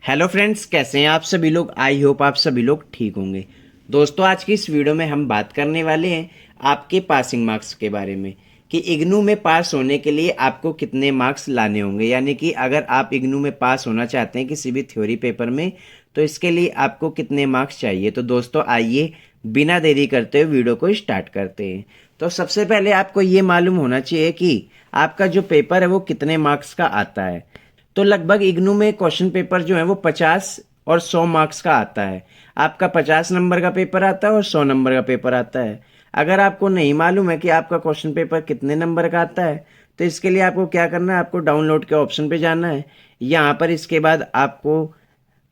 Hello friends, कैसे हैं आप सभी लोग। आई होप आप सभी लोग ठीक होंगे। दोस्तों, आज की इस वीडियो में हम बात करने वाले हैं आपके पासिंग मार्क्स के बारे में कि इग्नू में पास होने के लिए आपको कितने मार्क्स लाने होंगे। यानी कि अगर आप इग्नू में पास होना चाहते हैं किसी भी थ्योरी पेपर में, तो इसके लिए आपको कितने मार्क्स चाहिए। तो दोस्तों, आइए बिना देरी करते हुए वीडियो को स्टार्ट करते हैं। तो सबसे पहले आपको ये मालूम होना चाहिए कि आपका जो पेपर है वो कितने मार्क्स का आता है। तो लगभग इग्नू में क्वेश्चन पेपर जो है वो 50 और 100 मार्क्स का आता है। आपका 50 नंबर का पेपर आता है और 100 नंबर का पेपर आता है। अगर आपको नहीं मालूम है कि आपका क्वेश्चन पेपर कितने नंबर का आता है, तो इसके लिए आपको क्या करना है, आपको डाउनलोड के ऑप्शन पे जाना है। यहाँ पर इसके बाद आपको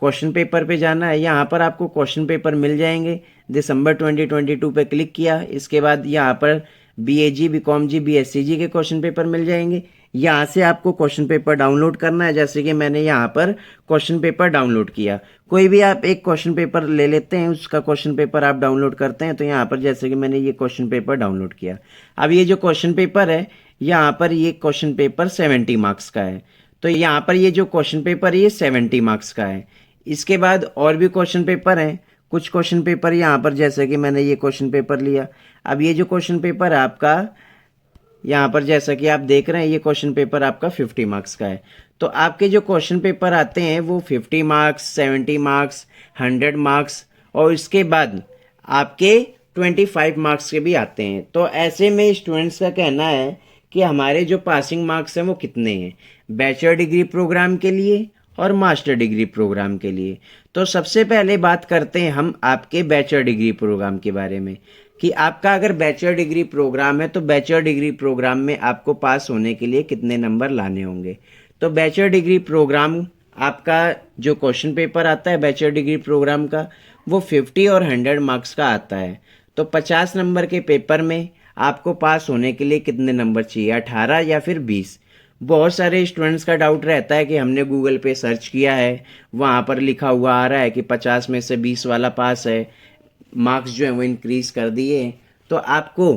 क्वेश्चन पेपर पे जाना है। यहाँ पर आपको क्वेश्चन पेपर मिल जाएंगे। दिसंबर 2022 पे क्लिक किया, इसके बाद यहाँ पर बीएजी, बीकॉम जी, बीएससी जी के क्वेश्चन पेपर मिल जाएंगे। यहाँ से आपको क्वेश्चन पेपर डाउनलोड करना है। जैसे कि मैंने यहाँ पर क्वेश्चन पेपर डाउनलोड किया। कोई भी आप एक क्वेश्चन पेपर ले लेते हैं, उसका क्वेश्चन पेपर आप डाउनलोड करते हैं। तो यहाँ पर जैसे कि मैंने ये क्वेश्चन पेपर डाउनलोड किया। अब ये जो क्वेश्चन पेपर है, यहाँ पर ये क्वेश्चन पेपर 70 मार्क्स का है। तो यहाँ पर ये जो क्वेश्चन पेपर है ये 70 मार्क्स का है। इसके बाद और भी क्वेश्चन पेपर हैं। कुछ क्वेश्चन पेपर यहाँ पर, जैसे कि मैंने ये क्वेश्चन पेपर लिया। अब ये जो क्वेश्चन पेपर है आपका, यहाँ पर जैसा कि आप देख रहे हैं, ये क्वेश्चन पेपर आपका 50 मार्क्स का है। तो आपके जो क्वेश्चन पेपर आते हैं वो 50 मार्क्स, 70 मार्क्स, 100 मार्क्स और इसके बाद आपके 25 मार्क्स के भी आते हैं। तो ऐसे में स्टूडेंट्स का कहना है कि हमारे जो पासिंग मार्क्स हैं वो कितने हैं बैचलर डिग्री प्रोग्राम के लिए और मास्टर डिग्री प्रोग्राम के लिए। तो सबसे पहले बात करते हैं हम आपके बैचलर डिग्री प्रोग्राम के बारे में कि आपका अगर बैचलर डिग्री प्रोग्राम है तो बैचलर डिग्री प्रोग्राम में आपको पास होने के लिए कितने नंबर लाने होंगे। तो बैचलर डिग्री प्रोग्राम आपका जो क्वेश्चन पेपर आता है बैचलर डिग्री प्रोग्राम का, वो 50 और 100 मार्क्स का आता है। तो 50 नंबर के पेपर में आपको पास होने के लिए कितने नंबर चाहिए, 18 या फिर 20। बहुत सारे स्टूडेंट्स का डाउट रहता है कि हमने गूगल पे सर्च किया है, वहाँ पर लिखा हुआ आ रहा है कि 50 में से 20 वाला पास है, मार्क्स जो है वो इंक्रीज कर दिए। तो आपको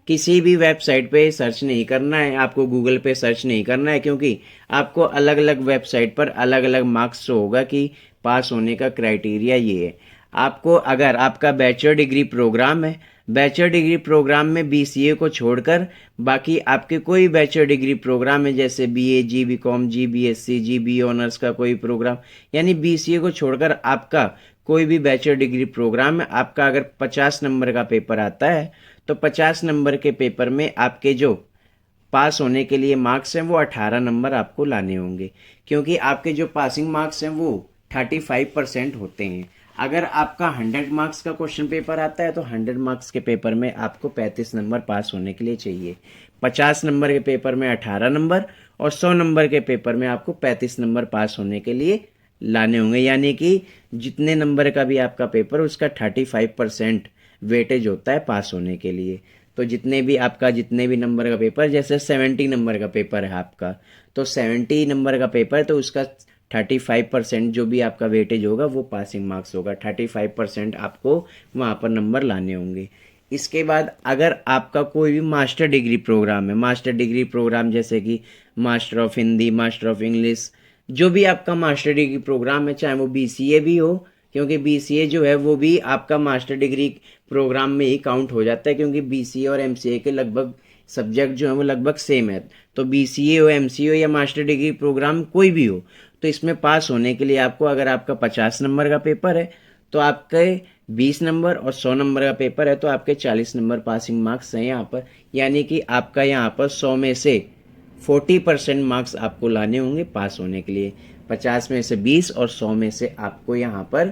किसी भी वेबसाइट पे सर्च नहीं करना है, आपको गूगल पे सर्च नहीं करना है, क्योंकि आपको अलग अलग वेबसाइट पर अलग अलग मार्क्स शो होगा कि पास होने का क्राइटेरिया ये है। आपको अगर आपका बैचलर डिग्री प्रोग्राम है, बैचलर डिग्री प्रोग्राम में बीसीए को छोड़कर बाकी आपके कोई बैचलर डिग्री प्रोग्राम है, जैसे बीए जी, बीकॉम जी, बीएससी जी, बी ऑनर्स का कोई प्रोग्राम, यानी बीसीए को छोड़कर आपका कोई भी बैचलर डिग्री प्रोग्राम है, आपका अगर 50 नंबर का पेपर आता है तो 50 नंबर के पेपर में आपके जो पास होने के लिए मार्क्स हैं वो 18 नंबर आपको लाने होंगे, क्योंकि आपके जो पासिंग मार्क्स हैं वो 35% होते हैं। अगर आपका 100 मार्क्स का क्वेश्चन पेपर आता है तो 100 मार्क्स के पेपर में आपको 35 नंबर पास होने के लिए चाहिए। 50 नंबर के पेपर में 18 नंबर और 100 नंबर के पेपर में आपको 35 नंबर पास होने के लिए लाने होंगे। यानी कि जितने नंबर का भी आपका पेपर उसका 35% वेटेज होता है पास होने के लिए। तो जितने भी नंबर का पेपर, जैसे 70 नंबर का पेपर है आपका, तो 70 नंबर का पेपर तो उसका 35% जो भी आपका वेटेज होगा वो पासिंग मार्क्स होगा। 35% आपको वहाँ पर नंबर लाने होंगे। इसके बाद अगर आपका कोई भी मास्टर डिग्री प्रोग्राम है, मास्टर डिग्री प्रोग्राम जैसे कि master of Hindi, master of English, जो भी आपका मास्टर डिग्री प्रोग्राम है, चाहे वो बीसीए भी हो, क्योंकि बीसीए जो है वो भी आपका मास्टर डिग्री प्रोग्राम में ही काउंट हो जाता है, क्योंकि बीसीए और एमसीए के लगभग सब्जेक्ट जो है वो लगभग सेम है। तो बीसीए हो, एमसीए हो या मास्टर डिग्री प्रोग्राम कोई भी हो, तो इसमें पास होने के लिए आपको, अगर आपका 50 नंबर का पेपर है तो आपके 20 नंबर और 100 नंबर का पेपर है तो आपके 40 नंबर पासिंग मार्क्स हैं यहाँ पर। यानी कि आपका यहाँ पर 100 में से 40% मार्क्स आपको लाने होंगे पास होने के लिए। 50 में से 20 और 100 में से आपको यहाँ पर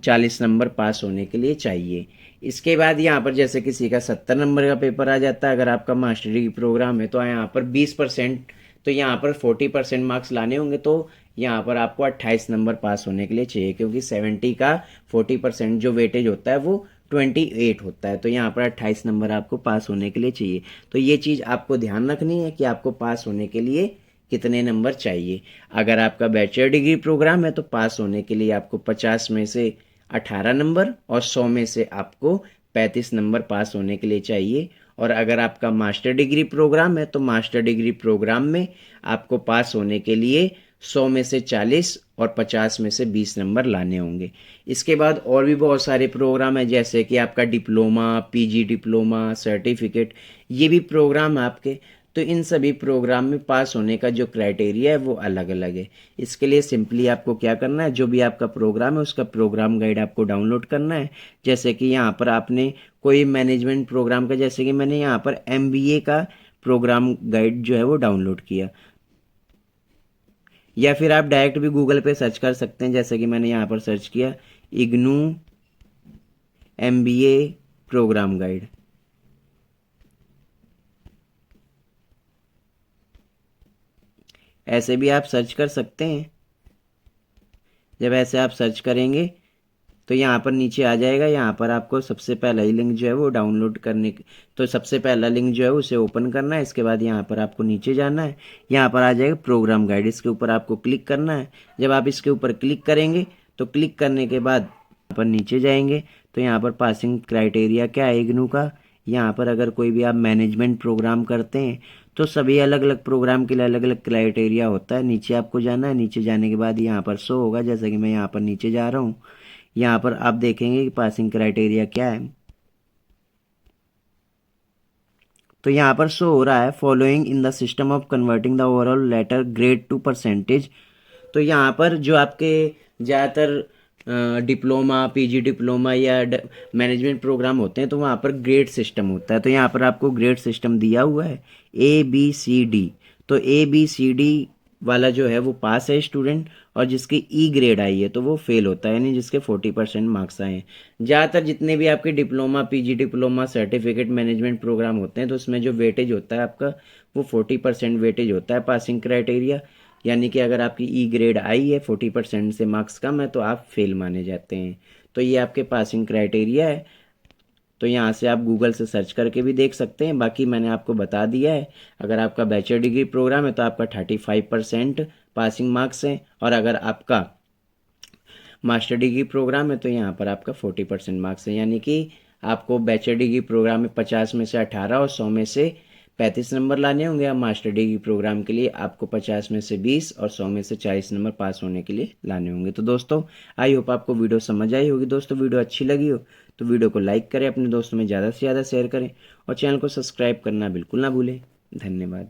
40 नंबर पास होने के लिए चाहिए। इसके बाद यहाँ पर जैसे किसी का 70 नंबर का पेपर आ जाता है, अगर आपका मास्टर डिग्री प्रोग्राम है, तो यहाँ पर 20%, तो यहाँ पर 40% मार्क्स लाने होंगे। तो यहाँ पर आपको 28 नंबर पास होने के लिए चाहिए, क्योंकि 70 का 40% जो वेटेज होता है वो 28 होता है। तो यहाँ पर 28 नंबर आपको पास होने के लिए चाहिए। तो ये चीज़ आपको ध्यान रखनी है कि आपको पास होने के लिए कितने नंबर चाहिए। अगर आपका बैचलर डिग्री प्रोग्राम है तो पास होने के लिए आपको 50 में से 18 नंबर और 100 में से आपको 35 नंबर पास होने के लिए चाहिए। और अगर आपका मास्टर डिग्री प्रोग्राम है तो मास्टर डिग्री प्रोग्राम में आपको पास होने के लिए 100 में से 40 और 50 में से 20 नंबर लाने होंगे। इसके बाद और भी बहुत सारे प्रोग्राम हैं, जैसे कि आपका डिप्लोमा, पीजी डिप्लोमा, सर्टिफिकेट, ये भी प्रोग्राम है आपके। तो इन सभी प्रोग्राम में पास होने का जो क्राइटेरिया है वो अलग अलग है। इसके लिए सिंपली आपको क्या करना है, जो भी आपका प्रोग्राम है उसका प्रोग्राम गाइड आपको डाउनलोड करना है। जैसे कि यहाँ पर आपने कोई मैनेजमेंट प्रोग्राम का, जैसे कि मैंने यहाँ पर एमबीए का प्रोग्राम गाइड जो है वो डाउनलोड किया, या फिर आप डायरेक्ट भी गूगल पे सर्च कर सकते हैं। जैसे कि मैंने यहाँ पर सर्च किया इग्नू एमबीए प्रोग्राम गाइड। ऐसे भी आप सर्च कर सकते हैं। जब ऐसे आप सर्च करेंगे तो यहाँ पर नीचे आ जाएगा। यहाँ पर आपको सबसे पहला ही लिंक जो है वो डाउनलोड तो सबसे पहला लिंक जो है उसे ओपन करना है। इसके बाद यहाँ पर आपको नीचे जाना है, यहाँ पर आ जाएगा प्रोग्राम गाइड, इसके ऊपर आपको क्लिक करना है। जब आप इसके ऊपर क्लिक करेंगे तो क्लिक करने के बाद यहाँ पर नीचे जाएंगे तो यहाँ पर पासिंग क्राइटेरिया क्या है इग्नू का, यहाँ पर अगर कोई भी आप मैनेजमेंट प्रोग्राम करते हैं तो सभी अलग अलग प्रोग्राम के लिए अलग अलग क्राइटेरिया होता है। नीचे आपको जाना है, नीचे जाने के बाद यहाँ पर शो होगा। जैसा कि मैं यहाँ पर नीचे जा रहा हूँ, यहाँ पर आप देखेंगे कि पासिंग क्राइटेरिया क्या है। तो यहाँ पर शो हो रहा है following in the system of converting the overall letter grade to percentage. तो यहाँ पर जो आपके ज़्यादातर डिप्लोमा, पीजी डिप्लोमा या मैनेजमेंट प्रोग्राम होते हैं तो वहाँ पर ग्रेड सिस्टम होता है। तो यहाँ पर आपको ग्रेड सिस्टम दिया हुआ है ABCD। तो ABCD वाला जो है वो पास है स्टूडेंट, और जिसकी ई ग्रेड आई है तो वो फेल होता है, यानी जिसके 40% मार्क्स आए हैं। ज़्यादातर जितने भी आपके diploma, PG diploma, certificate, management programme होते हैं तो उसमें जो वेटेज होता है आपका वो 40% वेटेज होता है पासिंग क्राइटेरिया। यानी कि अगर आपकी ई ग्रेड आई है, 40% से मार्क्स कम है, तो आप फेल माने जाते हैं। तो ये आपके पासिंग क्राइटेरिया है। तो यहाँ से आप गूगल से सर्च करके भी देख सकते हैं। बाकी मैंने आपको बता दिया है, अगर आपका बैचलर डिग्री प्रोग्राम है तो आपका 35% पासिंग मार्क्स हैं, और अगर आपका मास्टर डिग्री प्रोग्राम है तो यहाँ पर आपका 40% मार्क्स है। यानी कि आपको बैचलर डिग्री प्रोग्राम में 50 में से 18 और 100 में से 35 नंबर लाने होंगे। और मास्टर डिग्री प्रोग्राम के लिए आपको 50 में से 20 और 100 में से 40 नंबर पास होने के लिए लाने होंगे। तो दोस्तों, आई होप आपको वीडियो समझ आई होगी। दोस्तों, वीडियो अच्छी लगी हो तो वीडियो को लाइक करें, अपने दोस्तों में ज़्यादा से ज़्यादा शेयर करें, और चैनल को सब्सक्राइब करना बिल्कुल ना भूलें। धन्यवाद।